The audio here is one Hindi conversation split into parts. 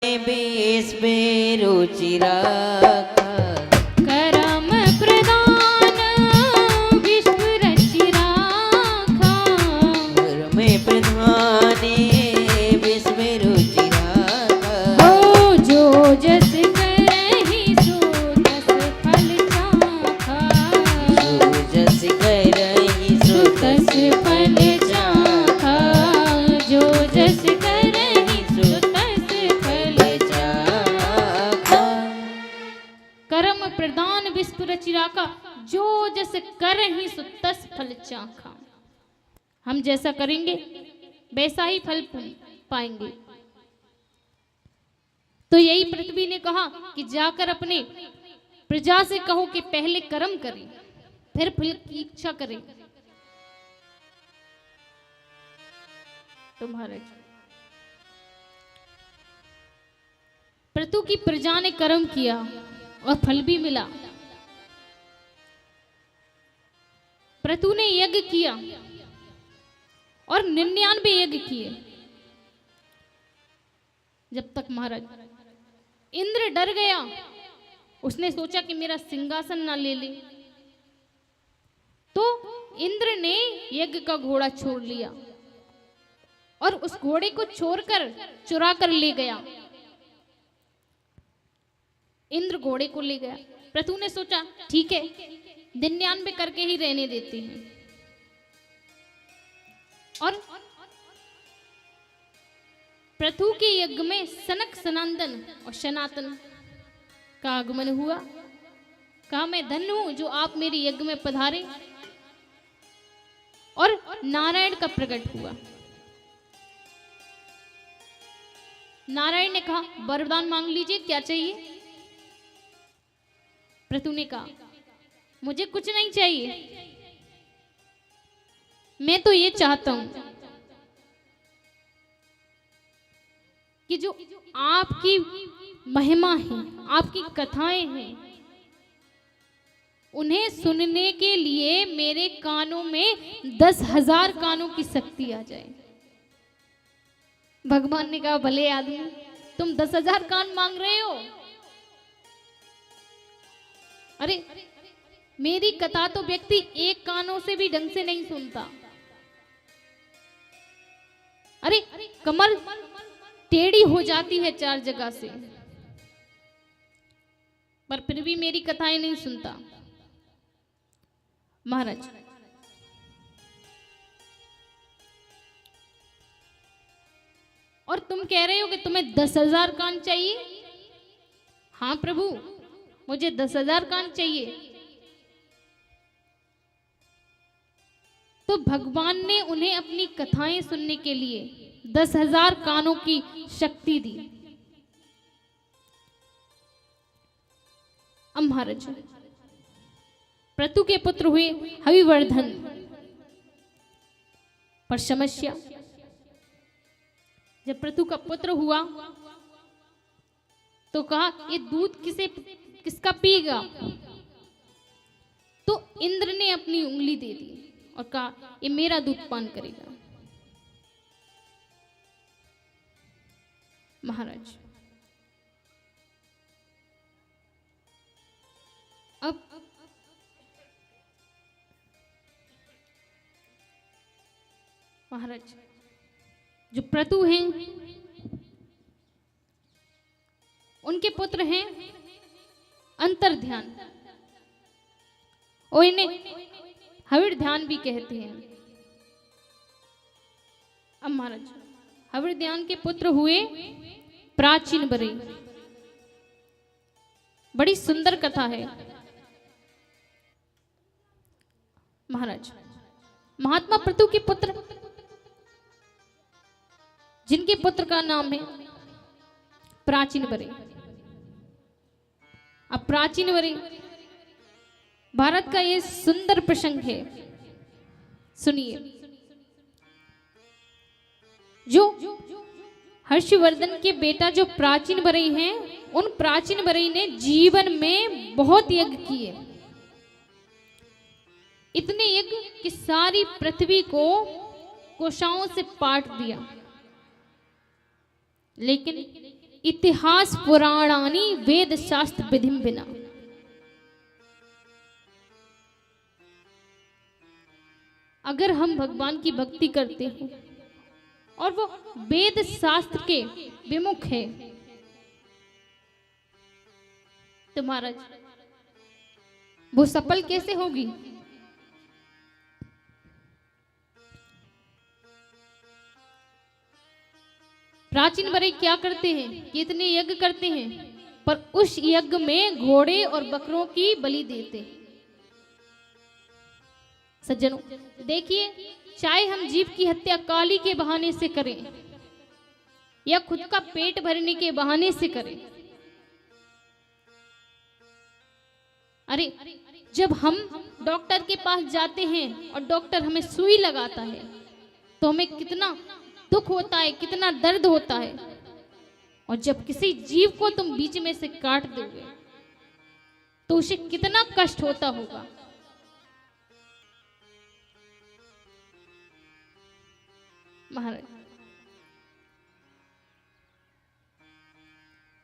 बेस में रुचि रखा करम प्रदान विश्व रचि राखा घर में प्रधाने बेस में रुचि रखा हो जो जस करहि सो तस फल चाखा जो जस करहि सो तस फल चाखा जो जस करहि सो तस फल चाखा करम प्रदान विश्व रचि राखा जो जस करहि सो तस फल चाखा। हम जैसा करेंगे वैसा ही फल पाएंगे। तो यही पृथ्वी ने कहा कि जाकर अपने प्रजा से कहो कि पहले कर्म करें फिर फल की इच्छा करें। तो महाराज पृथु की प्रजा ने कर्म किया और फल भी मिला। पृथु ने यज्ञ किया और 99 यज्ञ किए। जब तक महाराज इंद्र डर गया, उसने सोचा कि मेरा सिंहासन ना ले ले, तो इंद्र ने यज्ञ का घोड़ा छोड़ लिया और उस घोड़े को छोड़कर चुरा कर ले गया। इंद्र घोड़े को ले गया। पृथु ने सोचा ठीक है 99 करके ही रहने देते हैं। और पृथु के यज्ञ में सनक सनंदन और सनातन का आगमन हुआ। कहा मैं धन्य हूं जो आप मेरे यज्ञ में पधारे। और नारायण का प्रकट हुआ। नारायण ने कहा वरदान मांग लीजिए, क्या चाहिए। पृथु ने कहा मुझे कुछ नहीं चाहिए, मैं तो ये चाहता हूं कि जो आपकी महिमा है, आपकी कथाएं हैं, उन्हें सुनने के लिए मेरे कानों में 10,000 कानों की शक्ति आ जाए। भगवान ने कहा भले आदमी, तुम 10,000 कान मांग रहे हो। अरे मेरी कथा तो व्यक्ति एक कानों से भी ढंग से नहीं सुनता। अरे कमर टेढ़ी हो जाती है 4 जगह से, पर फिर भी मेरी कथाएं नहीं सुनता। महाराज और तुम कह रहे हो कि तुम्हें 10,000 कान चाहिए। हाँ प्रभु मुझे 10,000 कान चाहिए। तो भगवान ने उन्हें अपनी कथाएं सुनने के लिए 10,000 कानों की शक्ति दी। अब महाराज पृथु के पुत्र हुए हविवर्धन। पर समस्या, जब पृथु का पुत्र हुआ तो कहा ये दूध किसका पीगा। तो इंद्र ने अपनी उंगली दे दी और कहा ये मेरा दूध पान करेगा। महाराज अब महाराज जो पृथु हैं उनके पुत्र हैं अंतर्ध्यान, और इन्हें हविर्ध्यान भी कहते हैं। अब महाराज हविर्ध्यान के पुत्र हुए प्राचीन बरे। बड़ी सुंदर कथा है महाराज। महात्मा पृथु के पुत्र, जिनके पुत्र का नाम है प्राचीन बरे। अब प्राचीन बरे भारत का ये सुंदर प्रसंग है, सुनिए। जो हर्षवर्धन के बेटा जो प्राचीन बरई हैं, उन प्राचीन बरई ने जीवन में बहुत यज्ञ किए। इतने यज्ञ कि सारी पृथ्वी को कोशाओं से पाट दिया। लेकिन इतिहास पुराणानी वेद शास्त्र विधिम बिना। अगर हम भगवान की भक्ति करते हैं और वो वेद शास्त्र के विमुख है तो महाराज वो सफल कैसे होगी? प्राचीन बड़े क्या करते हैं, कितने यज्ञ करते हैं, पर उस यज्ञ में घोड़े और बकरों की बलि देते हैं। सज्जनों देखिए, चाहे हम जीव की हत्या काली के बहाने से करें या खुद का पेट भरने के बहाने से करें, अरे जब हम डॉक्टर के पास जाते हैं और डॉक्टर हमें सुई लगाता है तो हमें कितना दुख होता है, कितना दर्द होता है। और जब किसी जीव को तुम बीच में से काट दोगे तो उसे कितना कष्ट होता होगा। महाराज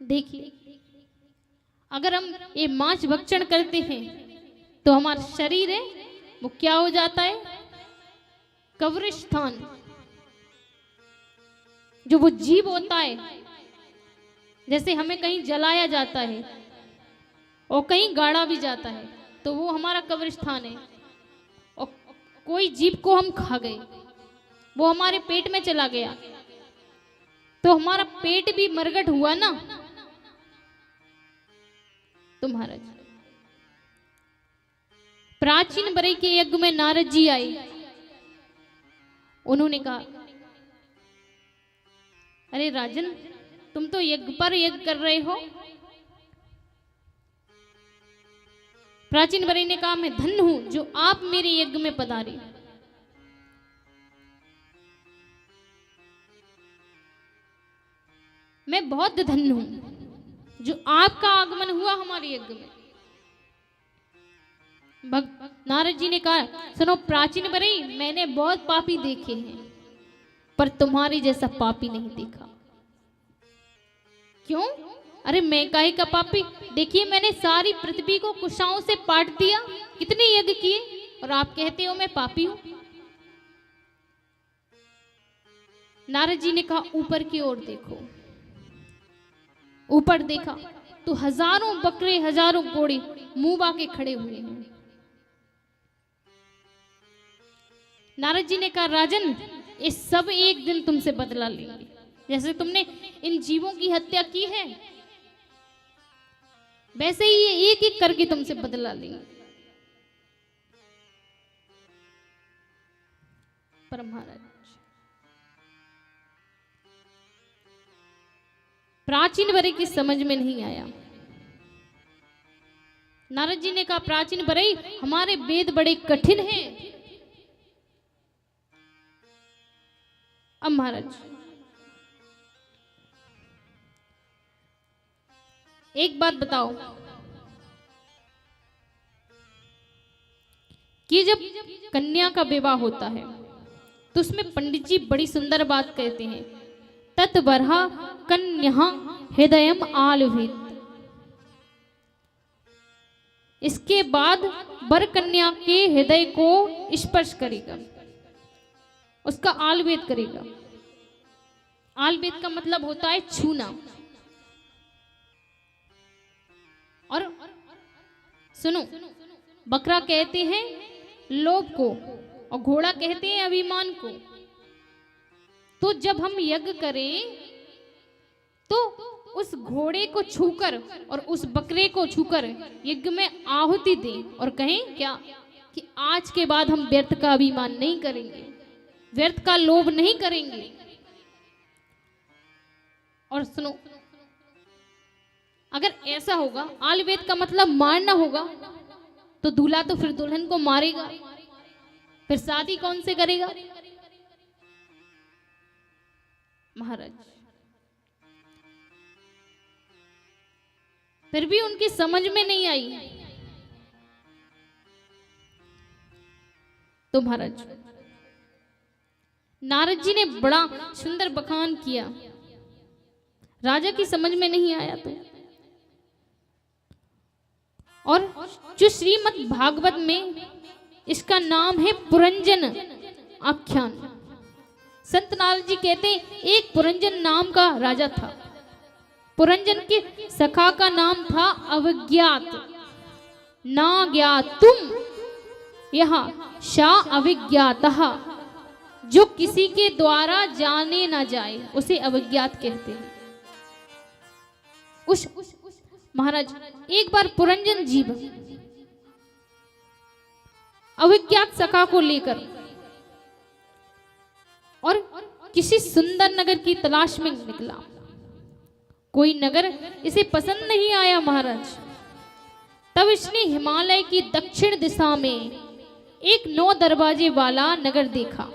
देखिए, अगर हम ये मांस भक्षण करते हैं तो हमारा शरीर है वो क्या हो जाता है, कब्रिस्तान। जो वो जीव होता है, जैसे हमें कहीं जलाया जाता है और कहीं गाड़ा भी जाता है तो वो हमारा कब्रिस्तान है। और कोई जीव को हम खा गए, वो हमारे पेट में चला गया तो हमारा पेट भी मरगट हुआ ना। तो महाराज प्राचीन बरई के यज्ञ में नारद जी आए, उन्होंने कहा अरे राजन, तुम तो यज्ञ पर यज्ञ कर रहे हो। प्राचीन बरई ने कहा मैं धन्य हूं जो आप मेरे यज्ञ में पधारे। मैं बहुत धन्य हूं जो आपका आगमन हुआ हमारे यज्ञ में। नारद जी ने कहा सुनो प्राचीन बरई, मैंने बहुत पापी देखे हैं पर तुम्हारे जैसा पापी नहीं देखा। क्यों? अरे मैं काहे का पापी? देखिए मैंने सारी पृथ्वी को कुशाओं से पाट दिया, कितने यज्ञ किए, और आप कहते हो मैं पापी हूं। नारद जी ने कहा ऊपर की ओर देखो। ऊपर देखा तो हजारों बकरे, हजारों घोड़े मुंह बाके खड़े हुए हैं। नारद जी ने कहा राजन, ये सब एक दिन तुमसे बदला लेंगे। जैसे तुमने इन जीवों की हत्या की है वैसे ही ये एक एक करके तुमसे बदला लेंगे। पर महाराज प्राचीन बरई की समझ में नहीं आया। नारद जी ने कहा प्राचीन बरई, हमारे वेद बड़े कठिन हैं। अब महाराज एक बात बताओ कि जब कन्या का विवाह होता है तो उसमें पंडित जी बड़ी सुंदर बात कहते हैं, तत्बरहा कन्या हृदयम आलभित। इसके बाद वर कन्या के हृदय को स्पर्श करेगा, उसका आलवेद करेगा। आलवेद का मतलब होता है छूना। और सुनो, बकरा कहते हैं लोभ को और घोड़ा कहते हैं अभिमान को। तो जब हम यज्ञ करें तो उस घोड़े को छूकर और उस बकरे को छूकर यज्ञ में आहुति दें और कहें क्या कि आज के बाद हम व्यर्थ का अभिमान नहीं करेंगे, व्यर्थ का लोभ नहीं करेंगे। और सुनो, अगर ऐसा होगा, आलवेद का मतलब मारना होगा, तो दूल्हा तो फिर दुल्हन को मारेगा, फिर शादी कौन से करेगा? महाराज फिर भी उनकी समझ में नहीं आई। तो महाराज नारद जी ने बड़ा सुंदर बखान किया। राजा की समझ में नहीं आया तो। और जो श्रीमद् भागवत में इसका नाम है पुरंजन आख्यान। संत नारद जी कहते हैं एक पुरंजन नाम का राजा था। पुरंजन के सखा का नाम था अविज्ञात। ना ज्ञातुम यहाँ शा अविज्ञातः, जो किसी के द्वारा जाने ना जाए उसे अविज्ञात कहते हैं। उस महाराज एक बार पुरंजन जीव अविज्ञात सखा को लेकर और किसी सुंदर नगर की तलाश में निकला। कोई नगर इसे पसंद नहीं आया महाराज। तब इसने हिमालय की दक्षिण दिशा में एक 9 दरवाजे वाला नगर देखा।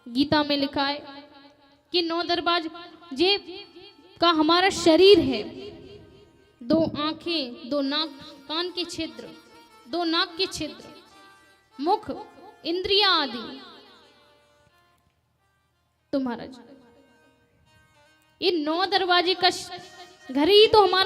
गीता में लिखा है कि 9 दरवाजे का हमारा शरीर है, 2 आंखें, 2 नाक, कान के छिद्र, 2 नाक के छिद्र, मुख, इंद्रियां आदि। तो महाराज ये 9 दरवाजे का घर ही तो हमारा